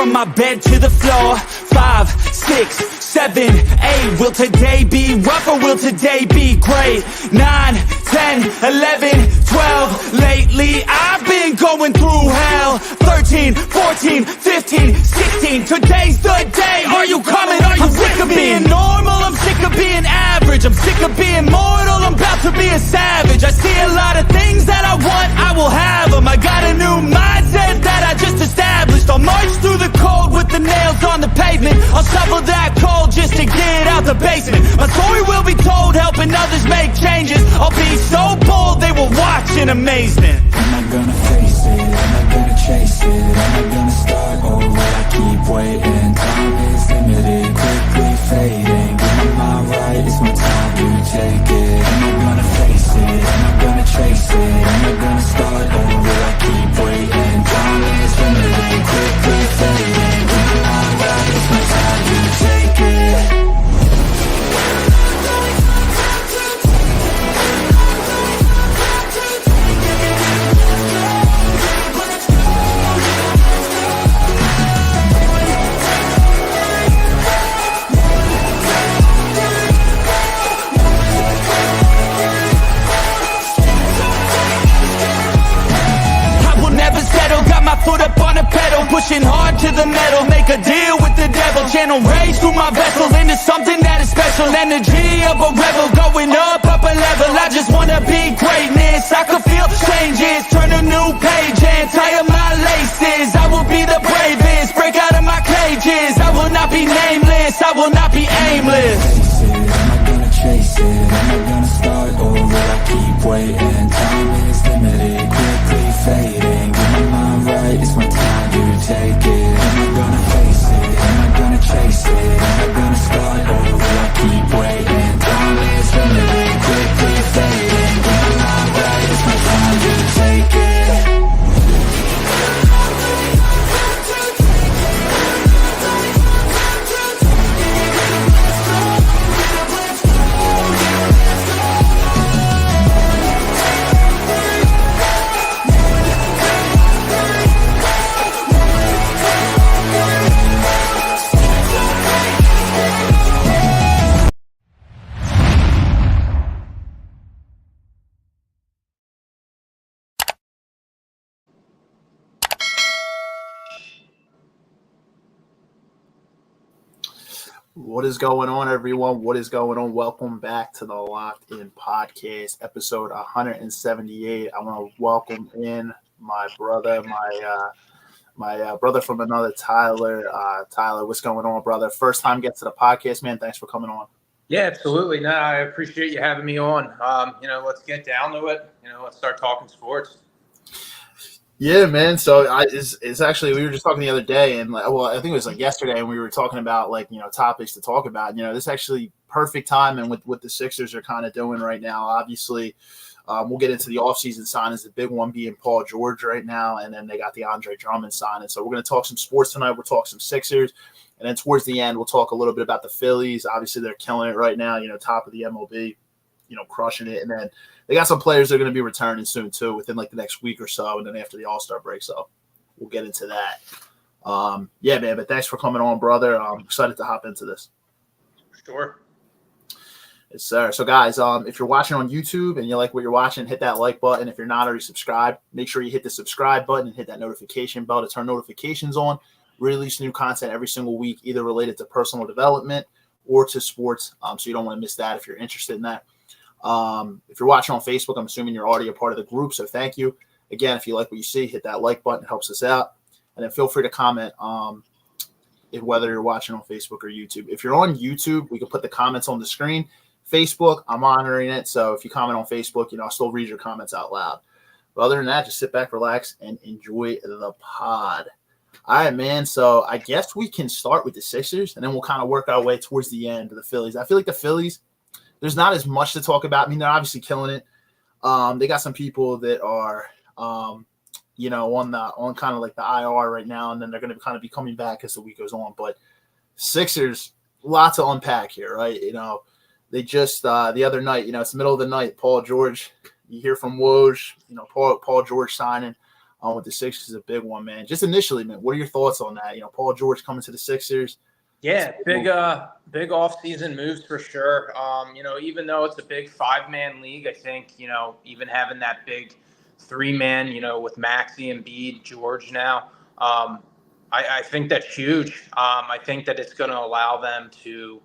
from my bed to the floor. 5, 6, 7, 8. Will today be rough or will today be great? 9, 10, 11, 12. Lately I've been going through hell. 13, 14, 15, 16. Today's the day. Are you coming? Are you sick of being normal? I'm sick of being average. I'm sick of being mortal. I'm about to be a savage. I see a lot of things that I want, I will have them. I got a new mindset that I just established. I'll march through the cold with the nails on the pavement. I'll shovel that coal just to get out the basement. My story will be told, helping others make changes. I'll be so bold, they will watch in amazement. Am I gonna face it? Am I gonna chase it? Am I gonna start or will I keep waiting? Time is limited, quickly fading. Get my mind right, it's my time to take it. Am I gonna face it? Am I gonna chase it? Am I gonna start or will I keep waiting? Time is limited, quickly fading. Get my mind right, it's my time to take it. Foot up on the pedal, pushing hard to the metal. Make a deal with the devil. Channel rage through my vessel into something that is special. Energy of a rebel, going up a level. I just wanna be greatness. I could feel changes, turn a new page and tie up my laces. I will be the bravest, break out of my cages. I will not be nameless, I will not be aimless. Am I gonna chase it? Am I gonna start or will I keep waiting? Time is limited, quickly fading. Get my mind right, it's my time to take it. Am I gonna face it? Am I gonna chase it? Am I gonna start or will I keep waiting? Time is limited, quickly fading. Get my mind right, it's my time to take it. What is going on, everyone? What is going on? Welcome back to the Locked In Podcast, episode 178. I want to welcome in my brother, my brother from another, Tyler. Tyler, what's going on, brother? First time get to the podcast, man. Thanks for coming on. Yeah, absolutely. No, I appreciate you having me on. Let's get down to it. Let's start talking sports. Yeah, man. So it's actually, we were just talking the other day, and I think it was like yesterday, and we were talking about topics to talk about. This actually perfect time, and with what the Sixers are kind of doing right now. Obviously, we'll get into the offseason signings. The big one being Paul George right now, and then they got the Andre Drummond signing. So we're going to talk some sports tonight. We'll talk some Sixers, and then towards the end, we'll talk a little bit about the Phillies. Obviously, they're killing it right now. Top of the MLB, crushing it, and then they got some players that are going to be returning soon, too, within the next week or so, and then after the All-Star break. So we'll get into that. Yeah, man, but thanks for coming on, brother. I'm excited to hop into this. Sure. Yes, sir. So, guys, if you're watching on YouTube and you like what you're watching, hit that like button. If you're not already subscribed, make sure you hit the subscribe button and hit that notification bell to turn notifications on. We release new content every single week, either related to personal development or to sports, so you don't want to miss that if you're interested in that. If you're watching on Facebook, I'm assuming you're already a part of the group, so thank you. Again, if you like what you see, hit that like button. It helps us out. And then feel free to comment whether you're watching on Facebook or YouTube. If you're on YouTube, we can put the comments on the screen. Facebook, I'm monitoring it, so if you comment on Facebook, I'll still read your comments out loud. But other than that, just sit back, relax, and enjoy the pod. All right, man, so I guess we can start with the Sixers, and then we'll kind of work our way towards the end of the Phillies. I feel like the Phillies, there's not as much to talk about. I mean, they're obviously killing it. They got some people that are, on kind of like the IR right now, and then they're going to kind of be coming back as the week goes on. But Sixers, lots to unpack here, right? They just the other night, it's the middle of the night. Paul George, you hear from Woj, Paul George signing. with the Sixers is a big one, man. Just initially, man, what are your thoughts on that? Paul George coming to the Sixers. Yeah, big off-season moves for sure. Even though it's a big 5-man league, I think, even having that big 3-man, with Maxey and Embiid, George now, I think that's huge. I think that it's going to allow them to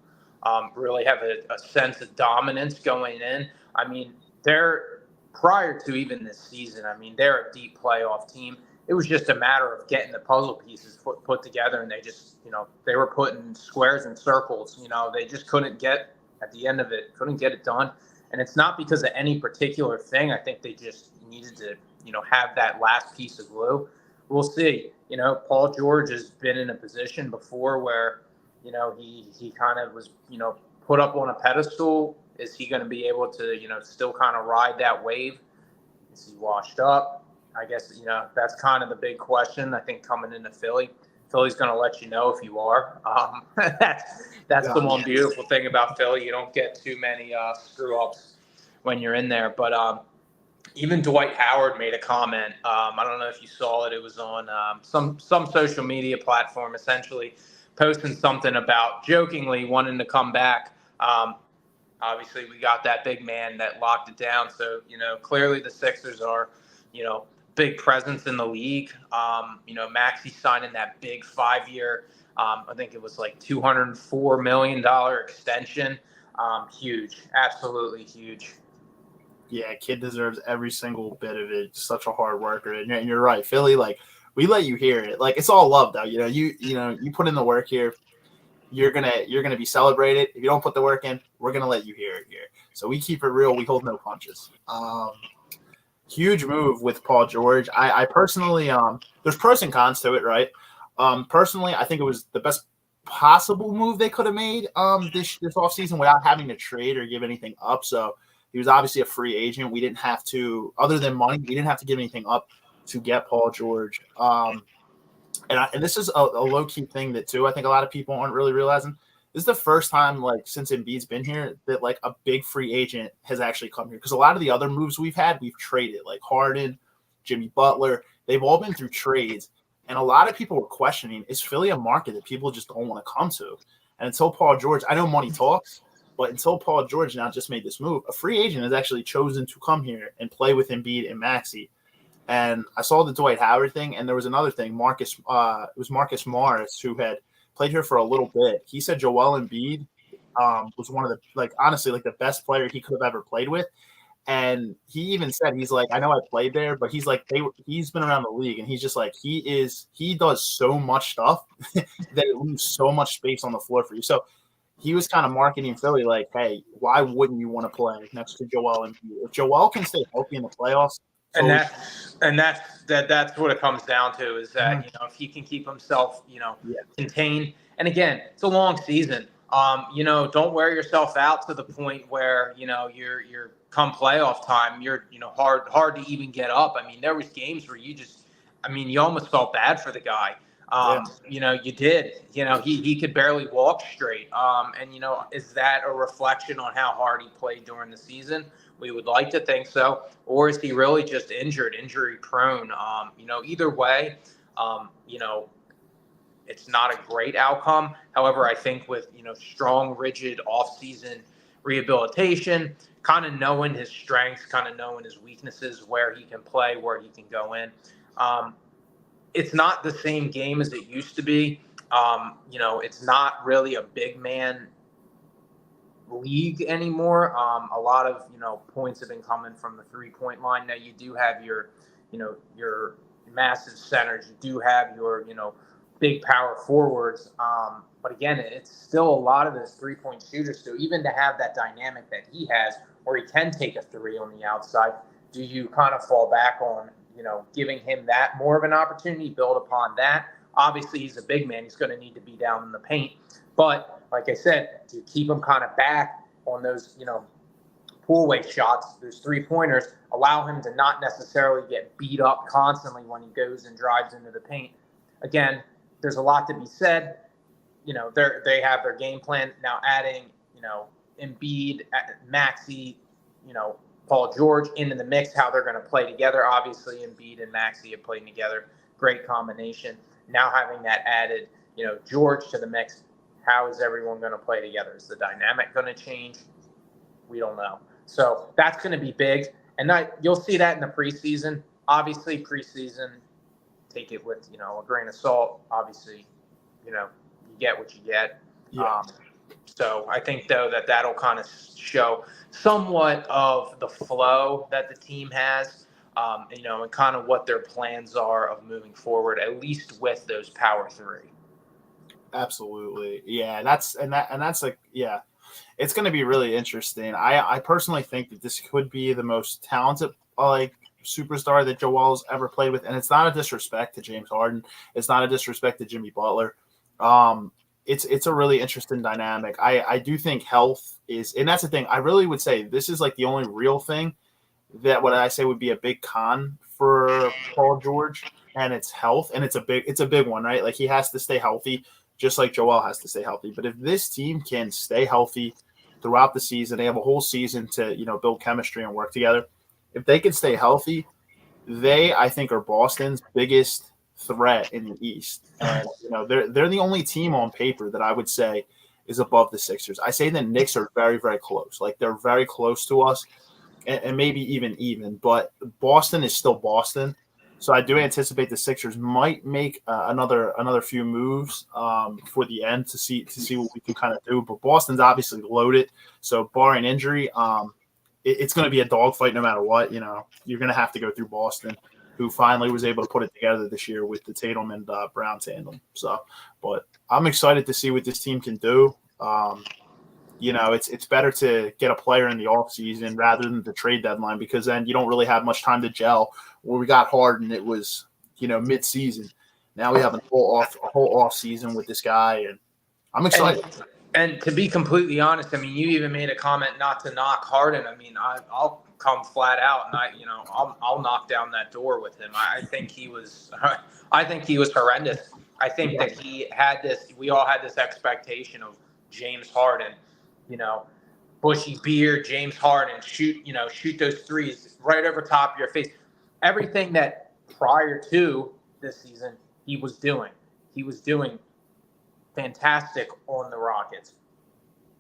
really have a sense of dominance going in. I mean, they're prior to even this season, they're a deep playoff team. It was just a matter of getting the puzzle pieces put together, and they just, they were putting squares and circles. They just couldn't get at the end of it, couldn't get it done. And it's not because of any particular thing. I think they just needed to, have that last piece of glue. We'll see. Paul George has been in a position before where, he kind of was, put up on a pedestal. Is he going to be able to, still kind of ride that wave? Is he washed up? I guess, that's kind of the big question. I think coming into Philly's going to let you know if you are. That's the one beautiful thing about Philly. You don't get too many screw-ups when you're in there. But even Dwight Howard made a comment. I don't know if you saw it. It was on some social media platform, essentially posting something about jokingly wanting to come back. Obviously, we got that big man that locked it down. So, clearly the Sixers are, big presence in the league. Maxey signing that big 5-year, I think it was like $204 million extension. Huge, absolutely huge. Yeah, kid deserves every single bit of it. Such a hard worker, and you're right, Philly. Like, we let you hear it. Like, it's all love, though. You put in the work here. You're gonna be celebrated. If you don't put the work in, we're gonna let you hear it here. So we keep it real. We hold no punches. Huge move with Paul George. I personally, there's pros and cons to it, right? Personally, I think it was the best possible move they could have made this offseason without having to trade or give anything up. So he was obviously a free agent. We didn't have to, other than money, we didn't have to give anything up to get Paul George. And this is a low-key thing that, too, I think a lot of people aren't really realizing. This is the first time, like, since Embiid's been here that, like, a big free agent has actually come here. Because a lot of the other moves we've had, we've traded. Like Harden, Jimmy Butler, they've all been through trades. And a lot of people were questioning, is Philly a market that people just don't want to come to? And until Paul George, I know money talks, but until Paul George now just made this move, a free agent has actually chosen to come here and play with Embiid and Maxey. And I saw the Dwight Howard thing, and there was another thing. It was Marcus Morris, who had played here for a little bit. He said Joel Embiid was one of the, like, honestly, like the best player he could have ever played with. And he even said, he's like, I know I played there, but he's like, he's been around the league, and he's just like, he does so much stuff that it leaves so much space on the floor for you. So he was kind of marketing Philly like, hey, why wouldn't you want to play next to Joel Embiid? If Joel can stay healthy in the playoffs, that's what it comes down to, is that, if he can keep himself, contained. And again, it's a long season. Don't wear yourself out to the point where, you're come playoff time, you're, hard to even get up. I mean, there was games where you almost felt bad for the guy. You did, he could barely walk straight. Is that a reflection on how hard he played during the season? We would like to think so. Or is he really just injury prone? Either way, it's not a great outcome. However, I think with, strong, rigid off-season rehabilitation, kind of knowing his strengths, kind of knowing his weaknesses, where he can play, where he can go in. It's not the same game as it used to be. It's not really a big man league anymore. A lot of, points have been coming from the 3-point line. Now you do have your massive centers. You do have your, big power forwards. But again, it's still a lot of those 3-point shooters. So even to have that dynamic that he has, where he can take a 3 on the outside, do you kind of fall back on, giving him that more of an opportunity, build upon that? Obviously, he's a big man. He's going to need to be down in the paint. But like I said, to keep him kind of back on those, pull-away shots, those 3-pointers, allow him to not necessarily get beat up constantly when he goes and drives into the paint. Again, there's a lot to be said. They have their game plan. Now adding, Embiid, Maxey, Paul George into the mix, how they're going to play together. Obviously, Embiid and Maxey have played together. Great combination. Now having that added, George to the mix, how is everyone going to play together? Is the dynamic going to change? We don't know. So that's going to be big. And you'll see that in the preseason. Obviously, preseason, take it with, a grain of salt. Obviously, you get what you get. Yeah. So I think, though, that'll kind of show somewhat of the flow that the team has, and kind of what their plans are of moving forward, at least with those power three. Absolutely. Yeah, that's like, yeah, it's going to be really interesting. I personally think that this could be the most talented, superstar that Joel's ever played with. And it's not a disrespect to James Harden. It's not a disrespect to Jimmy Butler. It's a really interesting dynamic. I do think health is, and that's the thing. I really would say this is like the only real thing that what I say would be a big con for Paul George, and it's health, and it's a big one, right? Like he has to stay healthy, just like Joel has to stay healthy. But if this team can stay healthy throughout the season, they have a whole season to build chemistry and work together. If they can stay healthy, they, I think, are Boston's biggest threat in the East. And they're the only team on paper that I would say is above the Sixers. I say the Knicks are very, very close. Like they're very close to us, and maybe even. But Boston is still Boston. So I do anticipate the Sixers might make another few moves for the end to see what we can kind of do. But Boston's obviously loaded. So barring injury, it's going to be a dogfight no matter what. You're going to have to go through Boston, who finally was able to put it together this year with the Tatum and Brown tandem. So, but I'm excited to see what this team can do. It's better to get a player in the offseason rather than the trade deadline, because then you don't really have much time to gel. Where we got Harden, it was, mid-season. Now we have a whole off season with this guy, and I'm excited. And to be completely honest, you even made a comment not to knock Harden. I'll come flat out and I'll knock down that door with him. I think he was horrendous. I think that we all had this expectation of James Harden, bushy beard, James Harden, shoot those threes right over top of your face. Everything that prior to this season he was doing fantastic on the Rockets.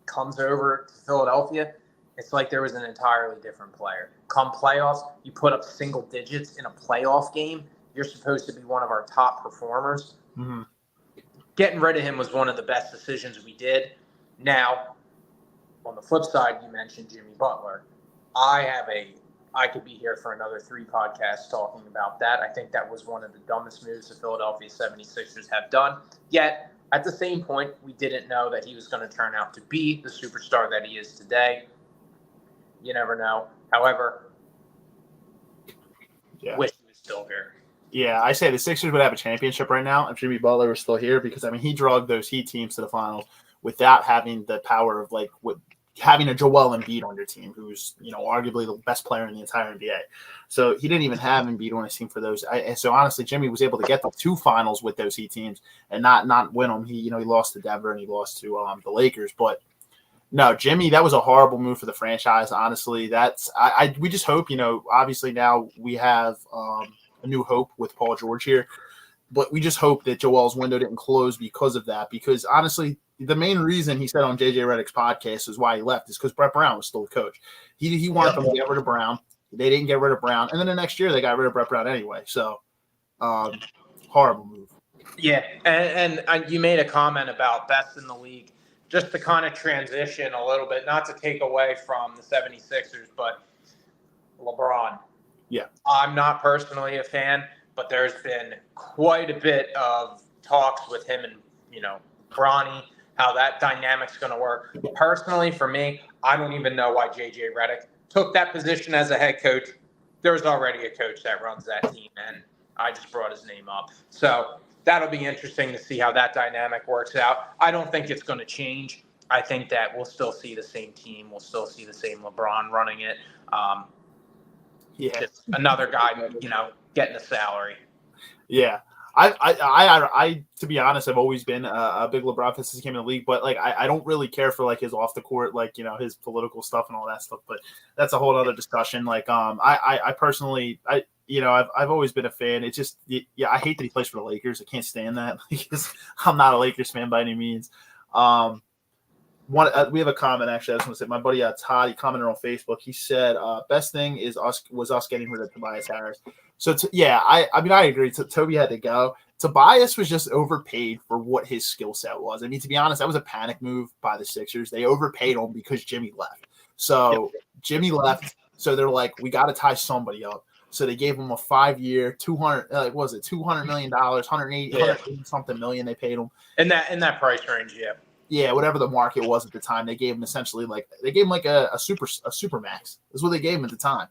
Comes over to Philadelphia, it's like there was an entirely different player. Come playoffs, you put up single digits in a playoff game. You're supposed to be one of our top performers. Mm-hmm. Getting rid of him was one of the best decisions we did. Now, on the flip side, you mentioned Jimmy Butler. I could be here for another 3 podcasts talking about that. I think that was one of the dumbest moves the Philadelphia 76ers have done. Yet, at the same point, we didn't know that he was going to turn out to be the superstar that he is today. You never know. However, wish he was still here. Yeah, I say the Sixers would have a championship right now if Jimmy Butler was still here, because he drugged those Heat teams to the finals without having the power of having a Joel Embiid on your team, who's arguably the best player in the entire NBA. So he didn't even have Embiid on his team for those. So honestly, Jimmy was able to get the 2 finals with those Heat teams and not win them. He lost to Denver and he lost to the Lakers. But no, Jimmy, that was a horrible move for the franchise. Honestly, we just hope. Obviously now we have a new hope with Paul George here, but we just hope that Joel's window didn't close because of that. Because honestly, the main reason he said on JJ Redick's podcast is why he left is because Brett Brown was still the coach. He wanted them to get rid of Brown. They didn't get rid of Brown. And then the next year they got rid of Brett Brown anyway. So horrible move. Yeah. And you made a comment about best in the league. Just to kind of transition a little bit, not to take away from the 76ers, but LeBron. Yeah. I'm not personally a fan, but there's been quite a bit of talks with him and, Bronny, how that dynamic's going to work. Personally, for me, I don't even know why JJ Redick took that position as a head coach. There's already a coach that runs that team, and I just brought his name up. So that'll be interesting to see how that dynamic works out. I don't think it's going to change. I think that we'll still see the same team. We'll still see the same LeBron running it. Just another guy, getting a salary. Yeah. I to be honest, I've always been a big LeBron fan since he came in the league, but like I don't really care for like his off the court, like his political stuff and all that stuff. But that's a whole other discussion. Like I personally I've always been a fan. It's just I hate that he plays for the Lakers. I can't stand that because I'm not a Lakers fan by any means. We have a comment actually. I just want to say my buddy Todd, he commented on Facebook. He said best thing was us getting rid of Tobias Harris. So I mean I agree. Toby had to go. Tobias was just overpaid for what his skill set was. I mean, to be honest, that was a panic move by the Sixers. They overpaid him because Jimmy left. So Jimmy left. So they're like, we got to tie somebody up. So they gave him a 5-year, $200 million, 180 something million they paid him. In that price range, yeah. Yeah, whatever the market was at the time, they gave him essentially a super max. Is what they gave him at the time.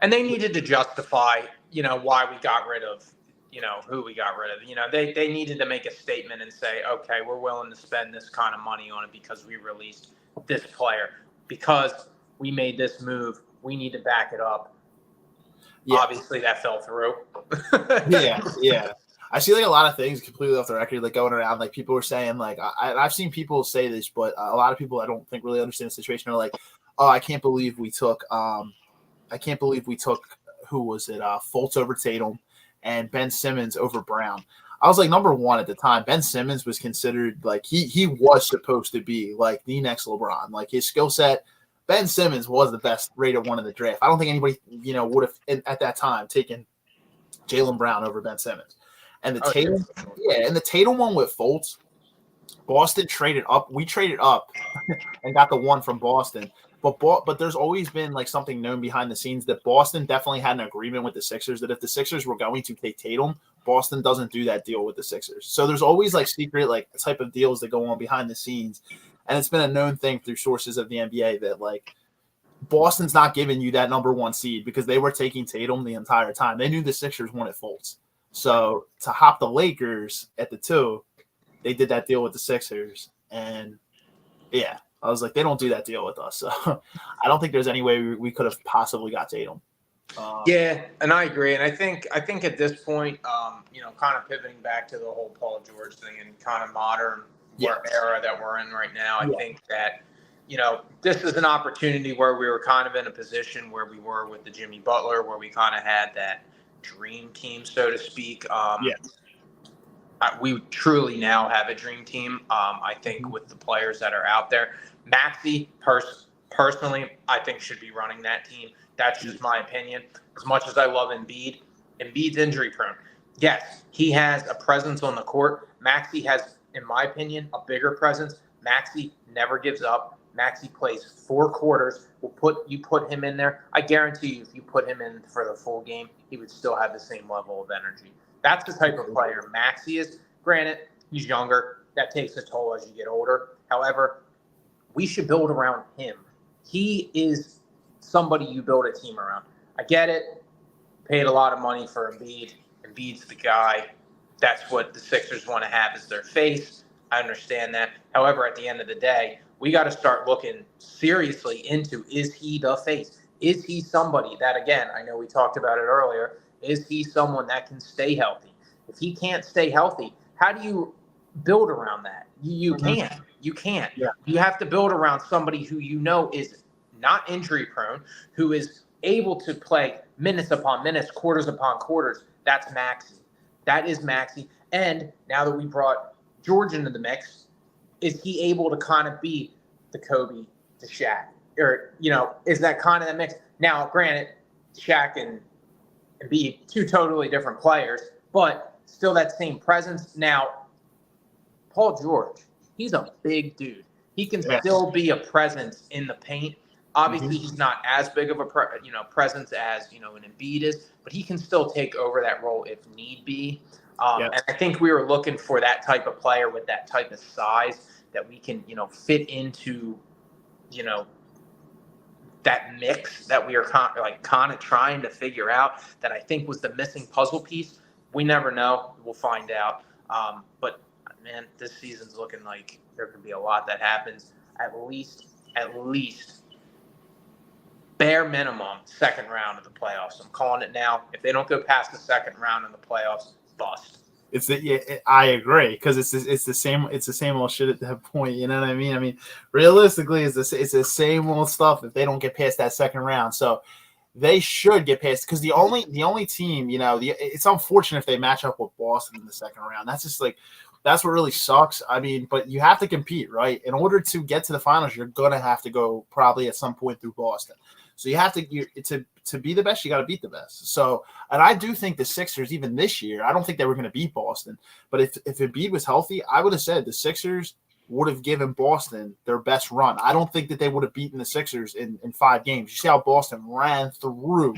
And they needed to justify, why we got rid of, who we got rid of. They needed to make a statement and say, okay, we're willing to spend this kind of money on it because we released this player, because we made this move. We need to back it up. Yeah. Obviously, that fell through. Yeah. I see like a lot of things completely off the record, like going around. Like people were saying, like I've seen people say this, but a lot of people I don't think really understand the situation are like, oh, I can't believe we took who was it? Fultz over Tatum and Ben Simmons over Brown. I was like, number one at the time, Ben Simmons was considered like he was supposed to be like the next LeBron. Like his skill set, Ben Simmons was the best rated one in the draft. I don't think anybody would have at that time taken Jaylen Brown over Ben Simmons. And the Tatum one with Fultz, Boston traded up. We traded up and got the one from Boston. But there's always been like something known behind the scenes that Boston definitely had an agreement with the Sixers that if the Sixers were going to take Tatum, Boston doesn't do that deal with the Sixers. So there's always like secret like type of deals that go on behind the scenes. And it's been a known thing through sources of the NBA that like Boston's not giving you that number one seed because they were taking Tatum the entire time. They knew the Sixers wanted Fultz. So to hop the Lakers at the 2, they did that deal with the Sixers. And yeah, I was like, they don't do that deal with us. So I don't think there's any way we could have possibly got Tatum. Yeah, and I agree. And I think at this point, kind of pivoting back to the whole Paul George thing and kind of modern era that we're in right now, I think that, this is an opportunity where we were kind of in a position where we were with the Jimmy Butler, where we kind of had that dream team, so to speak. We truly now have a dream team. I think with the players that are out there, Maxey personally, I think should be running that team. That's just my opinion. As much as I love Embiid's injury prone. Yes, he has a presence on the court. Maxey has, in my opinion, a bigger presence. Maxey never gives up. Maxey plays 4 quarters. You put him in there. I guarantee you, if you put him in for the full game, he would still have the same level of energy. That's the type of player Maxey is. Granted, he's younger. That takes a toll as you get older. However, we should build around him. He is somebody you build a team around. I get it. Paid a lot of money for Embiid. Embiid's the guy. That's what the Sixers want to have as their face. I understand that. However, at the end of the day, we got to start looking seriously into, is he the face? Is he somebody that, again, I know we talked about it earlier, is he someone that can stay healthy? If he can't stay healthy, how do you build around that? You can't. You can't. Yeah. You have to build around somebody who is not injury prone, who is able to play minutes upon minutes, quarters upon quarters. That's Maxey. That is Maxey. And now that we brought George into the mix, is he able to kind of be the Kobe to Shaq? Or, is that kind of the mix? Now, granted, Shaq and be 2 totally different players, but still that same presence. Now, Paul George, he's a big dude. He can still be a presence in the paint. Obviously, he's not as big of a presence as an Embiid is, but he can still take over that role if need be. And I think we were looking for that type of player with that type of size that we can fit into that mix that we are kind of trying to figure out, that I think was the missing puzzle piece. We never know. We'll find out. But man, this season's looking like there could be a lot that happens. At least bare minimum second round of the playoffs. I'm calling it now. If they don't go past the second round in the playoffs, bust. I agree, because it's the same old shit at that point. You know what I mean? I mean, realistically, it's the same old stuff if they don't get past that second round. So they should get past, because the only team, it's unfortunate if they match up with Boston in the second round. That's just that's what really sucks. I mean, but you have to compete, right? In order to get to the finals, you're gonna have to go probably at some point through Boston. So you have to be the best, you got to beat the best. So, and I do think the Sixers, even this year, I don't think they were going to beat Boston. But if Embiid was healthy, I would have said the Sixers would have given Boston their best run. I don't think that they would have beaten the Sixers in 5 games. You see how Boston ran through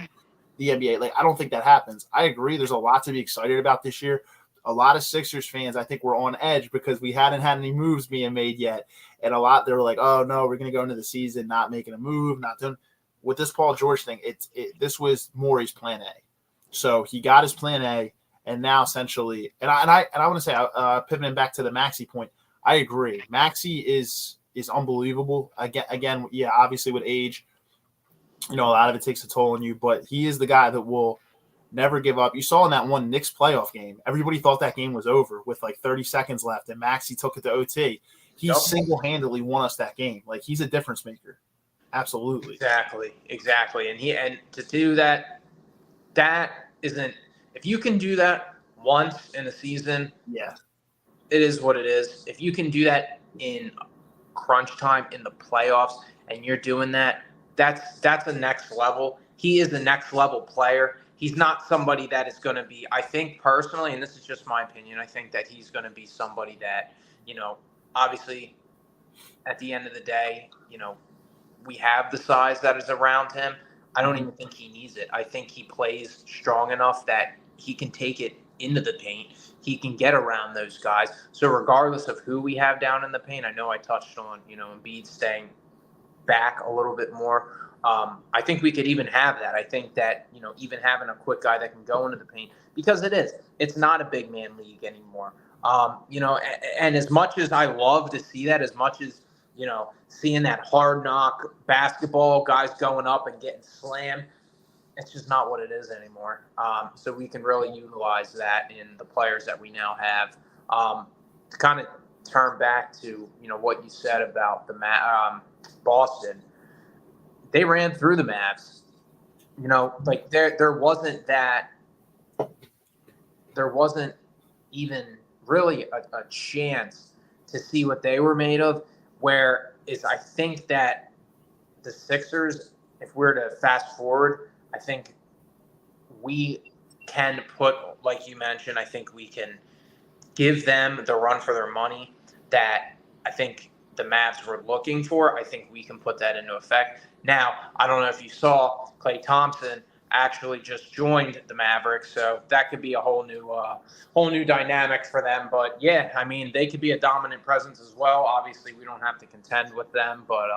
the NBA. I don't think that happens. I agree. There's a lot to be excited about this year. A lot of Sixers fans, I think, were on edge because we hadn't had any moves being made yet. And they were like, oh, no, we're going to go into the season not making a move, not doing – with this Paul George thing, this was Morey's plan A. So he got his plan A, and now essentially, and I want to say, pivoting back to the Maxey point, I agree. Maxey is unbelievable. Again, yeah, obviously with age, a lot of it takes a toll on you, but he is the guy that will never give up. You saw in that one Knicks playoff game, everybody thought that game was over with 30 seconds left, and Maxey took it to OT. He single-handedly won us that game. He's a difference maker. Absolutely. Exactly. And to do that isn't, if you can do that once in a season, yeah, it is what it is. If you can do that in crunch time in the playoffs and you're doing that, that's a next level. He is the next level player. He's not somebody that is going to be, I think personally, and this is just my opinion, I think that he's going to be somebody that, obviously at the end of the day, we have the size that is around him. I don't even think he needs it. I think he plays strong enough that he can take it into the paint. He can get around those guys. So regardless of who we have down in the paint, I know I touched on, Embiid staying back a little bit more. I think we could even have that. I think that, even having a quick guy that can go into the paint, because it's not a big man league anymore. And as much as I love to see that, as much as, seeing that hard knock basketball, guys going up and getting slammed, it's just not what it is anymore. So we can really utilize that in the players that we now have. To kind of turn back to, what you said about the Boston, they ran through the Mavs. There wasn't even really a chance to see what they were made of. I think that the Sixers, if we're to fast forward, I think we can put, like you mentioned, I think we can give them the run for their money that I think the Mavs were looking for. I think we can put that into effect. Now, I don't know if you saw Klay Thompson actually just joined the Mavericks, so that could be a whole new dynamic for them. But yeah, I mean, they could be a dominant presence as well. Obviously, we don't have to contend with them, but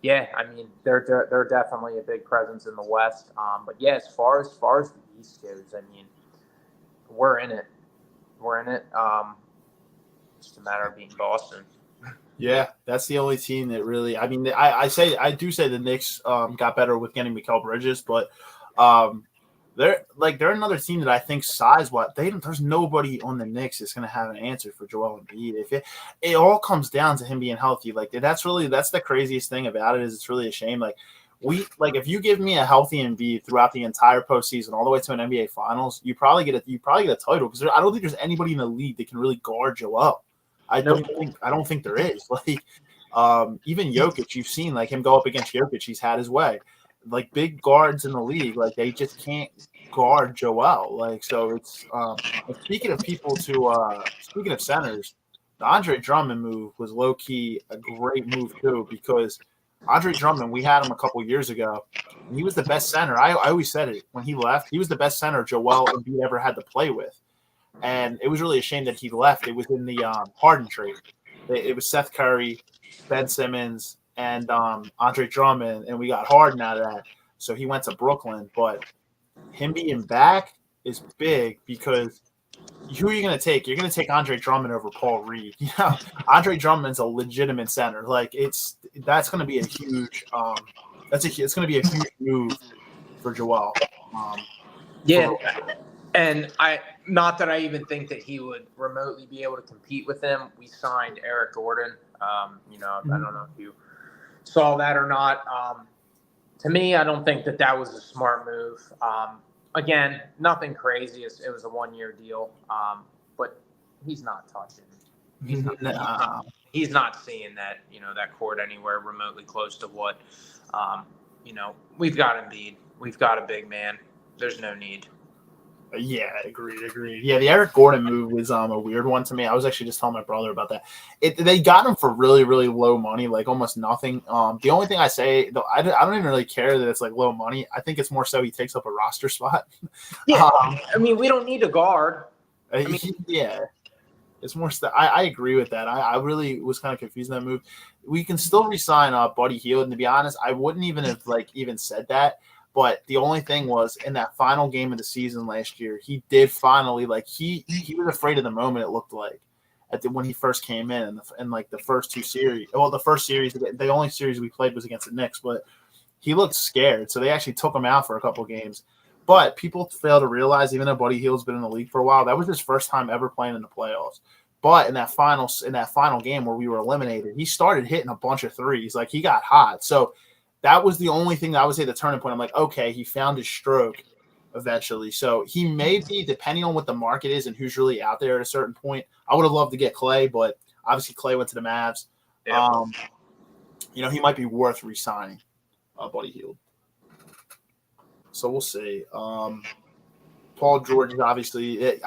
yeah, I mean, they're definitely a big presence in the West. But yeah, as far as the East goes, I mean, we're in it. Just a matter of beating Boston. Yeah, that's the only team that really. I mean, I do say the Knicks got better with getting Mikal Bridges, but they're another team that I think size-wise, there's nobody on the Knicks that's going to have an answer for Joel Embiid. If it all comes down to him being healthy, that's the craziest thing about it. Is it's really a shame. If you give me a healthy Embiid throughout the entire postseason, all the way to an NBA Finals, you probably get a title, because I don't think there's anybody in the league that can really guard Joel. I don't think there is. Even Jokic, you've seen him go up against Jokic. He's had his way. Big guards in the league, they just can't guard Joel. So it's speaking of centers, the Andre Drummond move was low key a great move too, because Andre Drummond, we had him a couple years ago, and he was the best center. I always said it when he left. He was the best center Joel Embiid ever had to play with. And it was really a shame that he left. It was in the Harden trade. It was Seth Curry, Ben Simmons, and Andre Drummond, and we got Harden out of that. So he went to Brooklyn. But him being back is big, because who are you going to take? You're going to take Andre Drummond over Paul Reed. Andre Drummond's a legitimate center. That's going to be a huge it's going to be a huge move for Joel. Yeah, and not that I even think that he would remotely be able to compete with him. We signed Eric Gordon. I don't know if you saw that or not. To me, I don't think that was a smart move. Again, nothing crazy. It was a 1-year deal, but he's not touching. He's not seeing that, that court anywhere remotely close to what, we've got Embiid. We've got a big man. There's no need. Yeah, agreed. Yeah, the Eric Gordon move was a weird one to me. I was actually just telling my brother about that. They got him for really, really low money, like almost nothing. The only thing I say, though, I don't even really care that it's like low money. I think it's more so he takes up a roster spot. Yeah, we don't need a guard. Yeah, it's more stuff. I agree with that. I really was kind of confused in that move. We can still re-sign Buddy Hield, and to be honest, I wouldn't even have even said that. But the only thing was, in that final game of the season last year, he did finally he was afraid of the moment. It looked like when he first came in the first 2 series. Well, the first series, the only series we played was against the Knicks, but he looked scared. So they actually took him out for a couple games. But people fail to realize, even though Buddy Hield's been in the league for a while, that was his first time ever playing in the playoffs. But in that final game where we were eliminated, he started hitting a bunch of threes. Like, he got hot. So that was the only thing that I would say the turning point. I'm like, okay, he found his stroke eventually. So he may be, depending on what the market is and who's really out there at a certain point. I would have loved to get Clay, but obviously Clay went to the Mavs. Yeah. He might be worth re-signing Buddy Hield. So we'll see. Paul George is obviously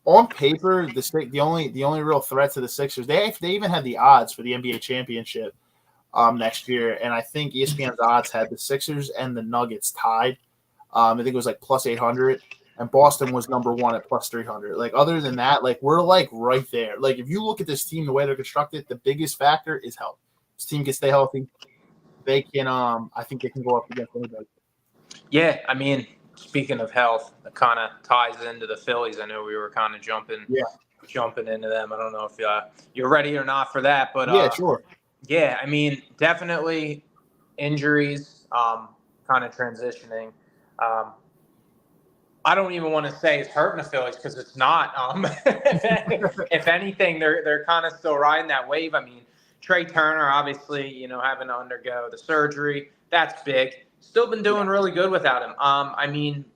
on paper the only real threat to the Sixers. They even had the odds for the NBA championship next year, and I think ESPN's odds had the Sixers and the Nuggets tied. I think it was plus 800, and Boston was number 1 at plus 300. Other than that, we're right there. If you look at this team, the way they're constructed, the biggest factor is health. This team can stay healthy. They can. I think they can go up against anybody. Yeah, Speaking of health, it kind of ties into the Phillies. I know we were kind of jumping into them. I don't know if you're ready or not for that, but yeah, sure. Yeah, definitely injuries, kind of transitioning. I don't even want to say it's hurting the Phillies because it's not. If anything, they're kind of still riding that wave. Trey Turner, obviously, having to undergo the surgery. That's big. Still been doing really good without him.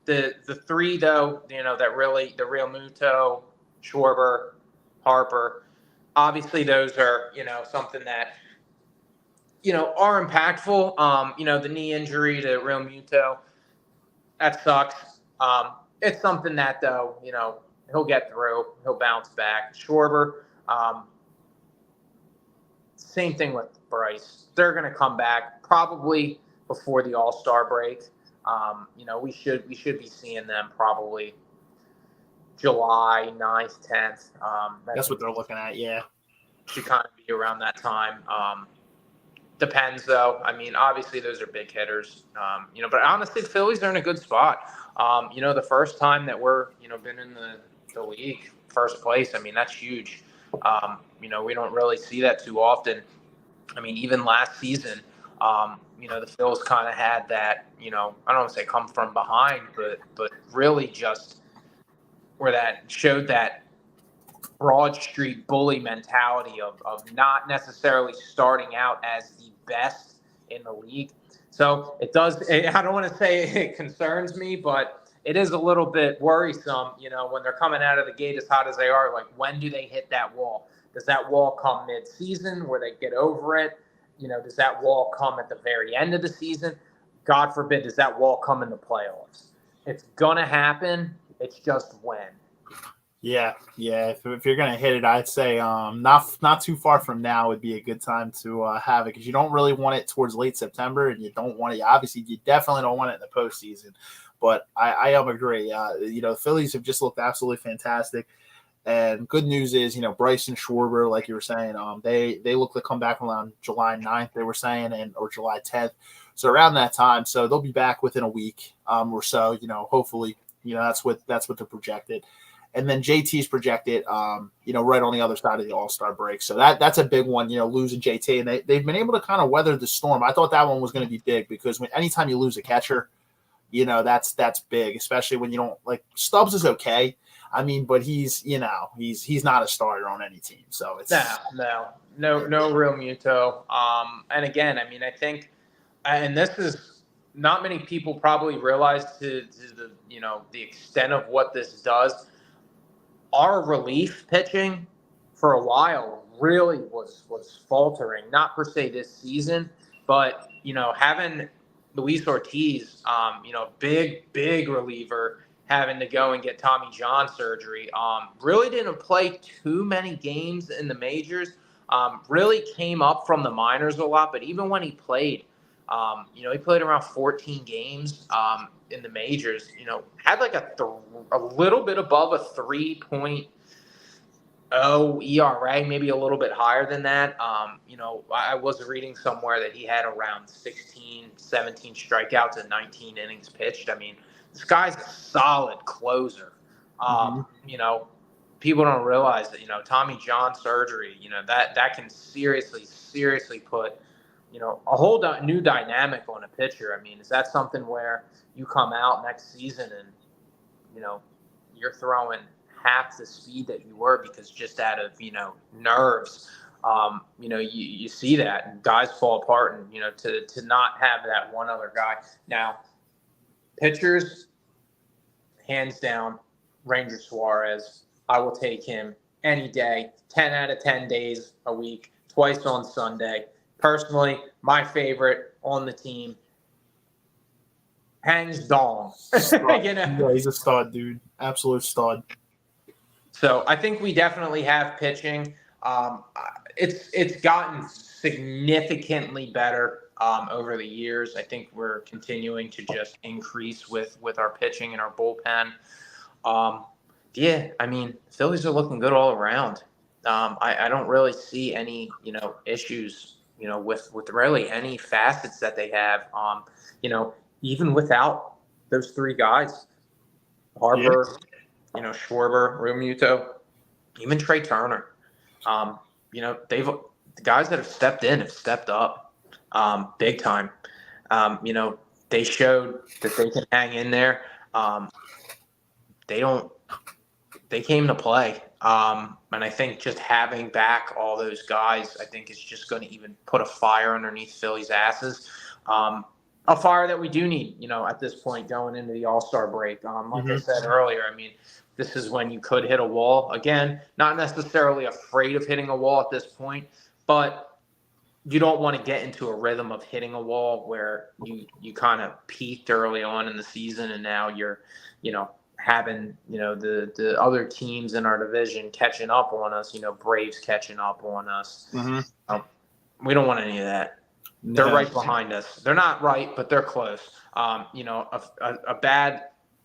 The 3 though, that really the Real Muto, Schwarber, Harper. Obviously, those are something that are impactful. The knee injury to Real Muto, that sucks. It's something that though, he'll get through. He'll bounce back. Schwarber, same thing with Bryce. They're going to come back probably before the All-Star break. We should be seeing them probably July 9th, 10th. That's what they're looking at, yeah. Should kind of be around that time. Depends, though. Obviously, those are big hitters. But honestly, the Phillies are in a good spot. The first time that we're, been in the league, first place, that's huge. We don't really see that too often. Even last season, the Phils kind of had that, I don't want to say come from behind, but really just where that showed that Broad Street bully mentality of not necessarily starting out as the best in the league. So I don't want to say it concerns me, but it is a little bit worrisome, when they're coming out of the gate as hot as they are. When do they hit that wall? Does that wall come mid-season where they get over it? Does that wall come at the very end of the season? God forbid, does that wall come in the playoffs? It's going to happen. It's just when. Yeah. If you're going to hit it, I'd say not too far from now would be a good time to have it, because you don't really want it towards late September, and you definitely don't want it in the postseason. But I agree. The Phillies have just looked absolutely fantastic. And good news is, Bryce and Schwarber, like you were saying, they look to come back around July 9th, they were saying, or July 10th. So around that time. So they'll be back within a week or so, hopefully, that's what they're projected. And then JT's projected, right on the other side of the All-Star break. So that's a big one, losing JT. And they've been able to kind of weather the storm. I thought that one was going to be big because anytime you lose a catcher, that's big, especially when you don't Stubbs is okay. I mean, but he's not a starter on any team. So it's no real Muto. And again, I mean, I think, and this is not many people probably realize to the the extent of what this does. Our relief pitching for a while really was faltering. Not per se this season, but having Luis Ortiz, big reliever, having to go and get Tommy John surgery. Really didn't play too many games in the majors. Really came up from the minors a lot, but even when he played, he played around 14 games in the majors. Had like a little bit above a 3.0 ERA, maybe a little bit higher than that. I was reading somewhere that he had around 16, 17 strikeouts and 19 innings pitched. I mean, this guy's a solid closer. People don't realize that, Tommy John surgery, that can seriously put, a whole new dynamic on a pitcher. I mean, is that something where you come out next season and, you're throwing half the speed that you were because just out of, nerves, you see that and guys fall apart and, to not have that one other guy. Now, pitchers, hands down, Ranger Suarez. I will take him any day, 10 out of 10 days a week, twice on Sunday. Personally, my favorite on the team, hands down. Yeah, he's a stud, dude. Absolute stud. So I think we definitely have pitching. It's gotten significantly better over the years. I think we're continuing to just increase with our pitching and our bullpen. I mean, Phillies are looking good all around. I don't really see any, issues, with really any facets that they have. Even without those three guys, Harper, Schwarber, Realmuto, even Trey Turner. The guys that have stepped in have stepped up big time. They showed that they can hang in there. They came to play. And I think just having back all those guys, I think is just going to even put a fire underneath Philly's asses. A fire that we do need, at this point going into the All-Star break. Like I said earlier, I mean, this is when you could hit a wall. Again, not necessarily afraid of hitting a wall at this point, but you don't want to get into a rhythm of hitting a wall where you kind of peaked early on in the season and now you're, having, the other teams in our division catching up on us, Braves catching up on us. We don't want any of that. They're right behind us. They're not right, but they're close. A bad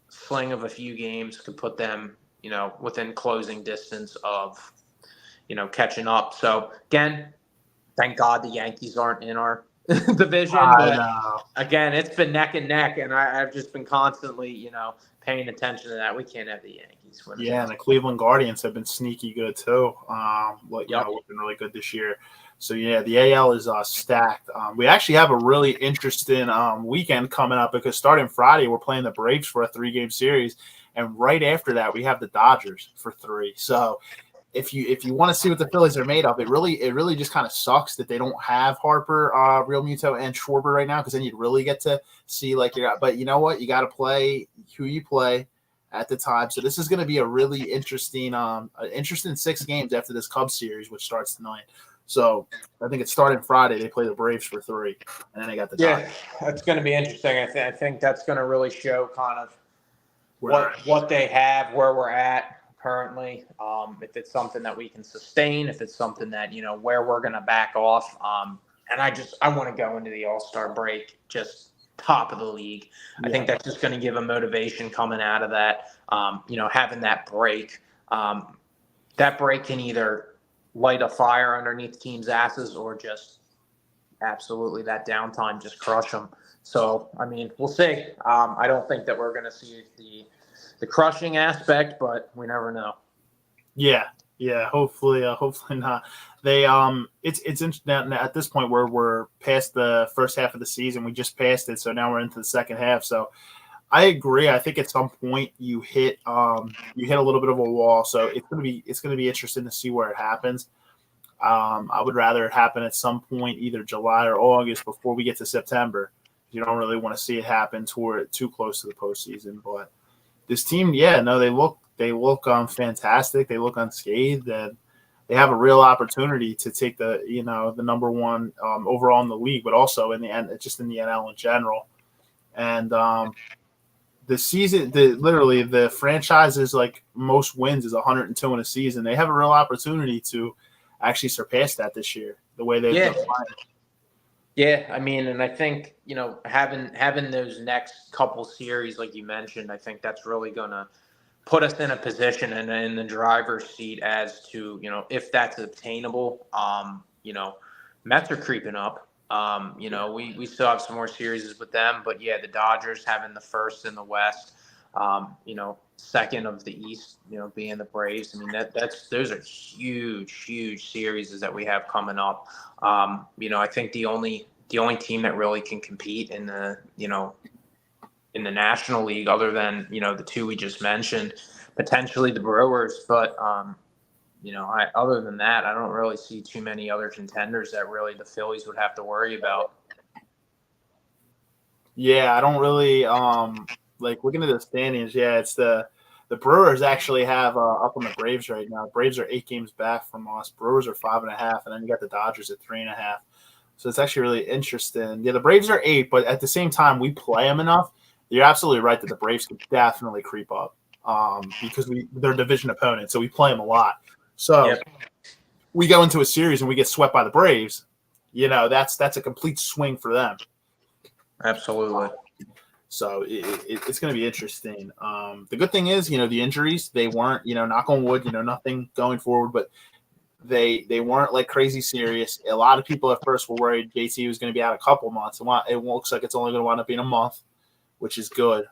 sling of a few games could put them, within closing distance of, catching up. So again, thank God the Yankees aren't in our division. But again, it's been neck and neck, and I've just been constantly, paying attention to that. We can't have the Yankees win. Yeah, and the Cleveland Guardians have been sneaky good too. We've been really good this year. So yeah, the AL is stacked. We actually have a really interesting weekend coming up because starting Friday we're playing the Braves for a 3-game series, and right after that we have the Dodgers for 3. So if you want to see what the Phillies are made of, it really just kind of sucks that they don't have Harper, Realmuto, and Schwarber right now because then you'd really get to see but you know what, you got to play who you play at the time. So this is going to be a really interesting 6 games after this Cubs series, which starts tonight. So I think it's starting Friday. They play the Braves for 3, and then they got the Dodgers. That's going to be interesting. I think that's going to really show kind of what they have, where we're at currently. If it's something that we can sustain, if it's something that where we're going to back off. And I want to go into the All-Star break just top of the league. I think that's just going to give a motivation coming out of that. Having that break. That break can either light a fire underneath teams' asses or just absolutely that downtime just crush them. So, I mean, we'll see. I don't think that we're going to see the crushing aspect, but we never know. Yeah. Hopefully not. They it's interesting at this point where we're past the first half of the season. We just passed it, so now we're into the second half. So I agree. I think at some point you hit a little bit of a wall. So it's gonna be interesting to see where it happens. I would rather it happen at some point, either July or August, before we get to September. You don't really want to see it happen too close to the postseason. But this team, they look fantastic. They look unscathed, and they have a real opportunity to take the number one overall in the league, but also in the end, just in the NL in general. And the season, literally the franchise's like most wins is 102 in a season. They have a real opportunity to actually surpass that this year. The way they've been playing. Yeah, I mean, and I think having those next couple series, like you mentioned, I think that's really gonna put us in a position and in the driver's seat as to if that's obtainable. Mets are creeping up. We still have some more series with them, but yeah, the Dodgers having the first in the West, second of the East, being the Braves. I mean, those are huge series that we have coming up. I think the only team that really can compete in the National League, other than the two we just mentioned, potentially the Brewers, but other than that, I don't really see too many other contenders that really the Phillies would have to worry about. Yeah, I don't really like looking at the standings. Yeah, it's the Brewers actually have up on the Braves right now. Braves are 8 games back from us. Brewers are 5.5, and then you got the Dodgers at 3.5. So it's actually really interesting. Yeah, the Braves are 8, but at the same time, we play them enough. You're absolutely right that the Braves could definitely creep up because they're division opponents, so we play them a lot. So we go into a series and we get swept by the Braves. That's a complete swing for them. Absolutely. So it's going to be interesting. The good thing is, the injuries, they weren't, knock on wood, nothing going forward, but they weren't like crazy serious. A lot of people at first were worried JT was going to be out a couple months. It looks like it's only going to wind up being a month, which is good.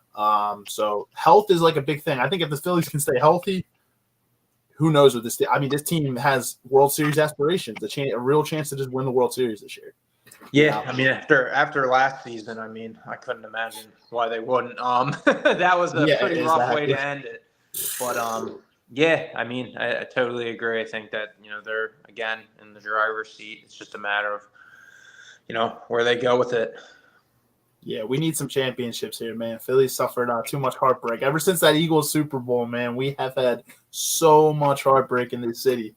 So health is like a big thing. I think if the Phillies can stay healthy, who knows what this – I mean, this team has World Series aspirations, a real chance to just win the World Series this year. Yeah, I mean, after last season, I mean, I couldn't imagine why they wouldn't. That was a pretty rough way to end it. But, yeah, I mean, I totally agree. I think that, they're, again, in the driver's seat. It's just a matter of, where they go with it. Yeah, we need some championships here, man. Phillies suffered too much heartbreak. Ever since that Eagles Super Bowl, man, we have had so much heartbreak in this city.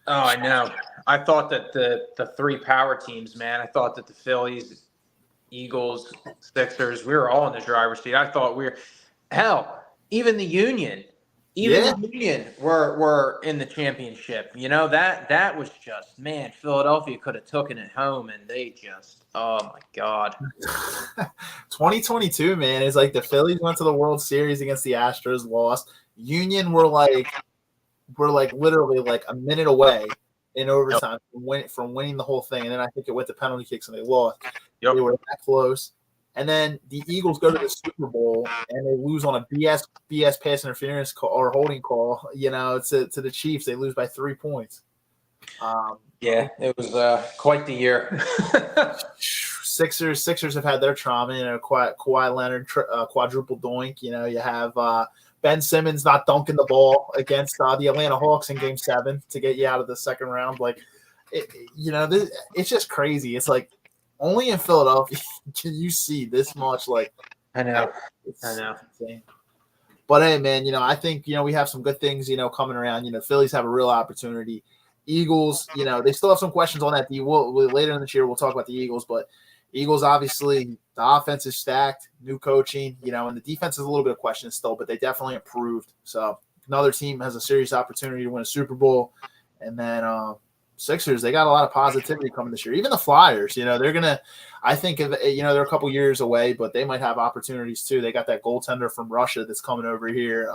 Oh, I know. I thought that the 3 power teams, man, I thought that the Phillies, Eagles, Sixers, we were all in the driver's seat. I thought even the Union. The Union were in the championship. That was just, man, Philadelphia could have taken it home, and they just, oh my God. 2022, man, is like the Phillies went to the World Series against the Astros, lost. Union were literally like a minute away in overtime from winning the whole thing, and then I think it went to penalty kicks and they lost. They were that close. And then the Eagles go to the Super Bowl and they lose on a BS pass interference call or holding call, to the Chiefs. They lose by 3 points. It was quite the year. Sixers have had their trauma. Kawhi Leonard quadruple doink. You have Ben Simmons not dunking the ball against the Atlanta Hawks in Game 7 to get you out of the second round. It's just crazy. It's like, only in Philadelphia can you see this much. I know. I know. Insane. But hey, man, I think we have some good things coming around. Phillies have a real opportunity. Eagles, they still have some questions on that. Later in this year we'll talk about the Eagles, but Eagles obviously the offense is stacked, new coaching, and the defense is a little bit of questions still, but they definitely improved. So another team has a serious opportunity to win a Super Bowl, and then Sixers, they got a lot of positivity coming this year. Even the Flyers, they're going to – I think, they're a couple years away, but they might have opportunities too. They got that goaltender from Russia that's coming over here,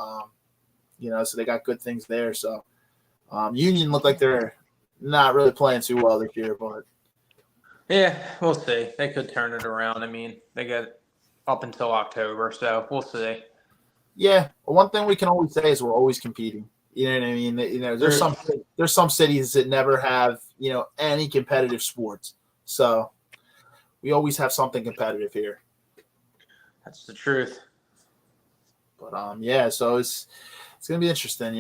so they got good things there. So Union look like they're not really playing too well this year. But yeah, we'll see. They could turn it around. I mean, they got up until October, so we'll see. Yeah, well, one thing we can always say is we're always competing. You know what I mean? There's some cities that never have, any competitive sports. So we always have something competitive here. That's the truth. But yeah, so it's gonna be interesting.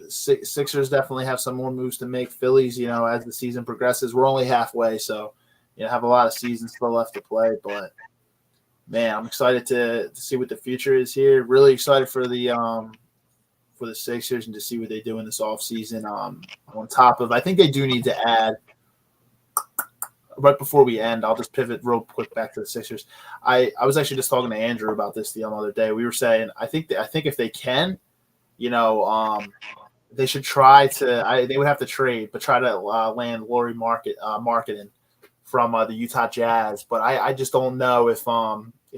Sixers definitely have some more moves to make. Phillies, as the season progresses, we're only halfway, so have a lot of season still left to play. But man, I'm excited to see what the future is here. Really excited for the Sixers and to see what they do in this offseason. On top of, I think they do need to add. Right before we end, I'll just pivot real quick back to the Sixers. I was actually just talking to Andrew about this the other day. We were saying I think if they can, they should try to. They would have to trade, but try to land Lauri Markkanen from the Utah Jazz. But I just don't know if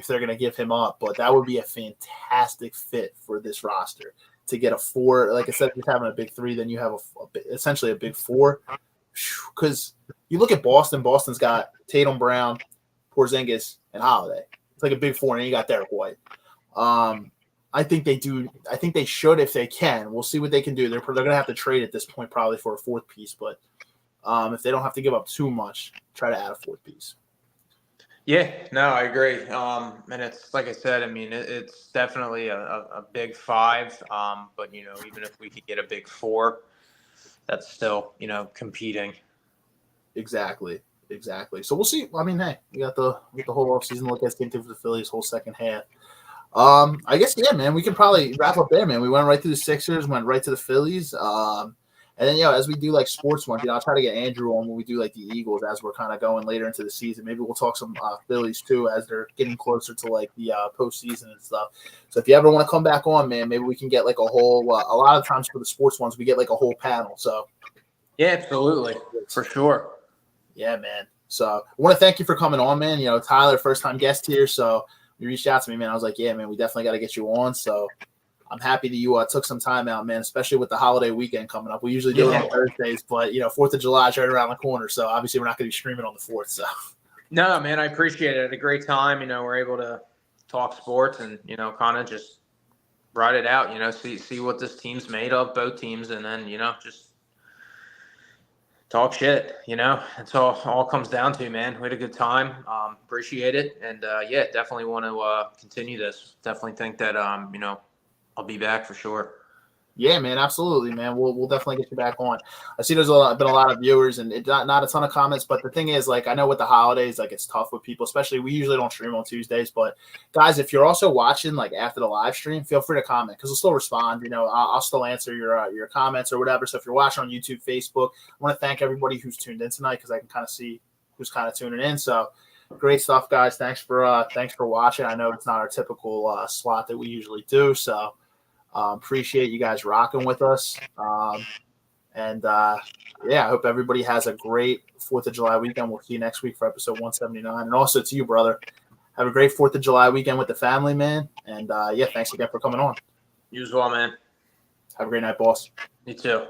they're going to give him up. But that would be a fantastic fit for this roster to get a 4. Like I said, if you're having a big 3, then you have essentially a big 4. Because you look at Boston. Boston's got Tatum, Brown, Porzingis, and Holiday. It's like a big 4, and you got Derek White. I think they do. I think they should if they can. We'll see what they can do. They're going to have to trade at this point probably for a 4th piece. But if they don't have to give up too much, try to add a 4th piece. Yeah, no, I agree. And it's like I said, I mean, it's definitely a big 5. But even if we could get a big 4, that's still competing. Exactly. So we'll see. I mean, hey, we got the whole offseason look at game 2 for the Phillies, whole second half. I guess man, we can probably wrap up there, man. We went right through the Sixers, went right to the Phillies. And then, as we do like sports ones, I'll try to get Andrew on when we do like the Eagles as we're kind of going later into the season. Maybe we'll talk some Phillies too as they're getting closer to like the postseason and stuff. So if you ever want to come back on, man, maybe we can get like a whole. A lot of times for the sports ones, we get like a whole panel. So yeah, absolutely, for sure. Yeah, man. So I want to thank you for coming on, man. Tyler, first time guest here, so you reached out to me, man. I was like, yeah, man, we definitely got to get you on. So I'm happy that you took some time out, man, especially with the holiday weekend coming up. We usually do it on Thursdays, but 4th of July is right around the corner, so obviously we're not going to be streaming on the 4th. So no, man, I appreciate it. I had a great time. We're able to talk sports and kind of just ride it out. See what this team's made of, both teams, and then just talk shit. That's all comes down to, man. We had a good time. Appreciate it, and yeah, definitely want to continue this. Definitely think that I'll be back for sure. Yeah, man, absolutely, man. We'll definitely get you back on. I see there's been a lot of viewers and not a ton of comments, but the thing is, like, I know with the holidays, like, it's tough with people, especially we usually don't stream on Tuesdays. But guys, if you're also watching like after the live stream, feel free to comment because we'll still respond. I'll still answer your comments or whatever. So if you're watching on YouTube, Facebook, I want to thank everybody who's tuned in tonight because I can kind of see who's kind of tuning in. So great stuff, guys. Thanks for watching. I know it's not our typical slot that we usually do, so. Appreciate you guys rocking with us. And I hope everybody has a great 4th of July weekend. We'll see you next week for episode 179. And also to you, brother. Have a great 4th of July weekend with the family, man. And thanks again for coming on. You as well, man. Have a great night, boss. You too.